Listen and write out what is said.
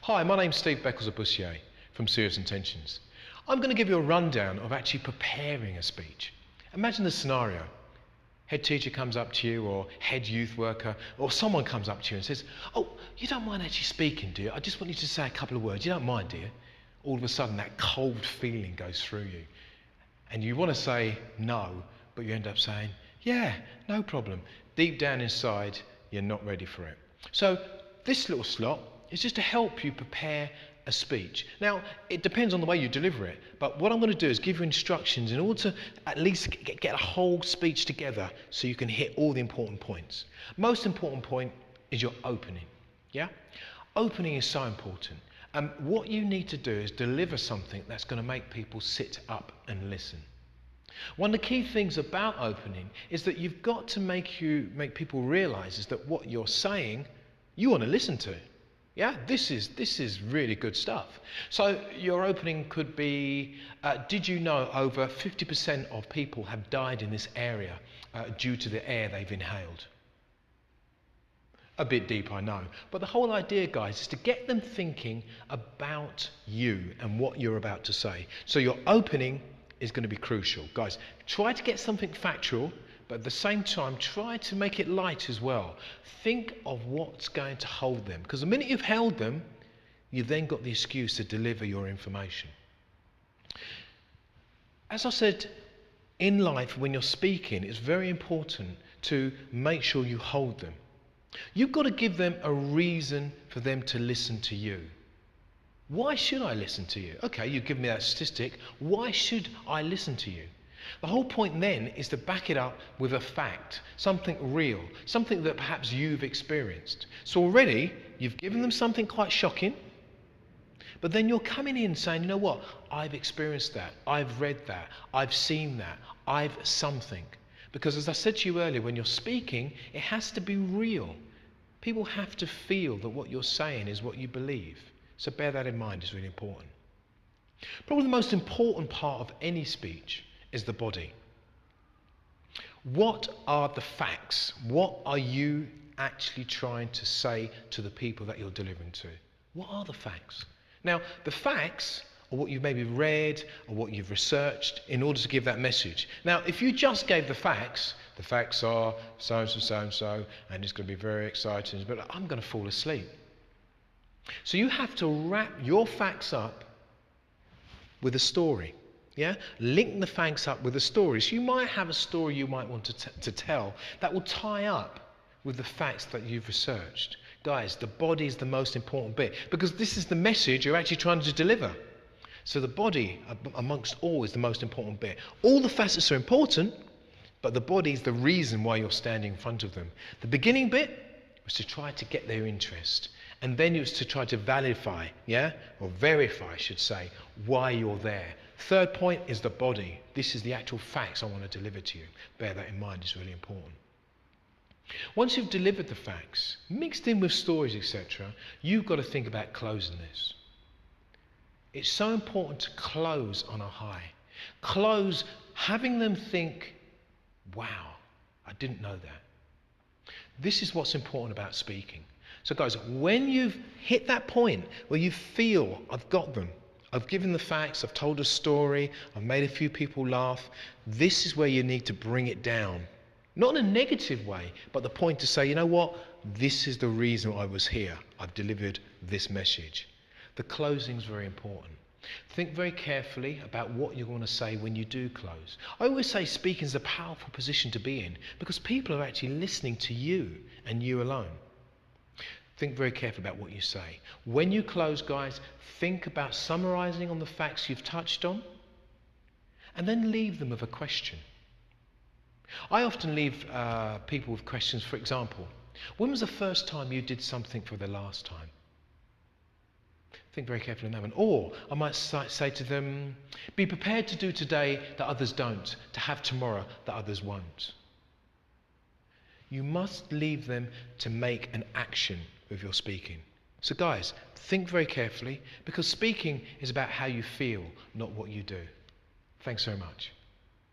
Hi, my name's Steve Beckles-Bussier from Serious Intentions. I'm going to give you a rundown of actually preparing a speech. Imagine the scenario. Head teacher comes up to you, or head youth worker, or someone comes up to you and says, "Oh, you don't mind actually speaking, do you? I just want you to say a couple of words. You don't mind, do you?" All of a sudden that cold feeling goes through you. And you want to say no, but you end up saying, "Yeah, no problem." Deep down inside, you're not ready for it. So this little slot is just to help you prepare a speech. Now, it depends on the way you deliver it, but what I'm going to do is give you instructions in order to at least get a whole speech together so you can hit all the important points. Most important point is your opening. Yeah? Opening is so important. What you need to do is deliver something that's going to make people sit up and listen. One of the key things about opening is that you've got to make people realize is that what you're saying, you want to listen to. Yeah, this is really good stuff. So your opening could be, did you know over 50% of people have died in this area due to the air they've inhaled? A bit deep, I know. But the whole idea, guys, is to get them thinking about you and what you're about to say. So your opening is going to be crucial. Guys, try to get something factual, but at the same time, try to make it light as well. Think of what's going to hold them. Because the minute you've held them, you've then got the excuse to deliver your information. As I said, in life, when you're speaking, it's very important to make sure you hold them. You've got to give them a reason for them to listen to you. Why should I listen to you? Okay, you've given me that statistic. Why should I listen to you? The whole point then is to back it up with a fact, something real, something that perhaps you've experienced. So already you've given them something quite shocking, but then you're coming in saying, you know what, I've experienced that, I've read that, I've seen that, I've something. Because as I said to you earlier, when you're speaking, it has to be real. People have to feel that what you're saying is what you believe. So bear that in mind, it's really important. Probably the most important part of any speech is the body. What are the facts? What are you actually trying to say to the people that you're delivering to? What are the facts? Now, the facts are what you've maybe read or what you've researched in order to give that message. Now, if you just gave the facts are so-and-so, so-and-so, and it's going to be very exciting, but I'm going to fall asleep. So you have to wrap your facts up with a story. Yeah? Link the facts up with a story. So you might have a story you might want to tell that will tie up with the facts that you've researched. Guys, the body is the most important bit because this is the message you're actually trying to deliver. So the body, amongst all, is the most important bit. All the facets are important, but the body is the reason why you're standing in front of them. The beginning bit was to try to get their interest. And then it was to try to verify, or verify, I should say, why you're there. Third point is the body. This is the actual facts I want to deliver to you. Bear that in mind, it's really important. Once you've delivered the facts, mixed in with stories, etc., you've got to think about closing this. It's so important to close on a high. Close, having them think, wow, I didn't know that. This is what's important about speaking. So guys, when you've hit that point where you feel, I've got them, I've given the facts, I've told a story, I've made a few people laugh, this is where you need to bring it down. Not in a negative way, but the point to say, you know what, this is the reason I was here. I've delivered this message. The closing is very important. Think very carefully about what you're going to say when you do close. I always say speaking is a powerful position to be in because people are actually listening to you and you alone. Think very carefully about what you say. When you close, guys, think about summarizing on the facts you've touched on and then leave them with a question. I often leave people with questions. For example, when was the first time you did something for the last time? Think very carefully on that one. Or I might say to them, be prepared to do today that others don't, to have tomorrow that others won't. You must leave them to make an action with your speaking. So guys, think very carefully because speaking is about how you feel, not what you do. Thanks very much.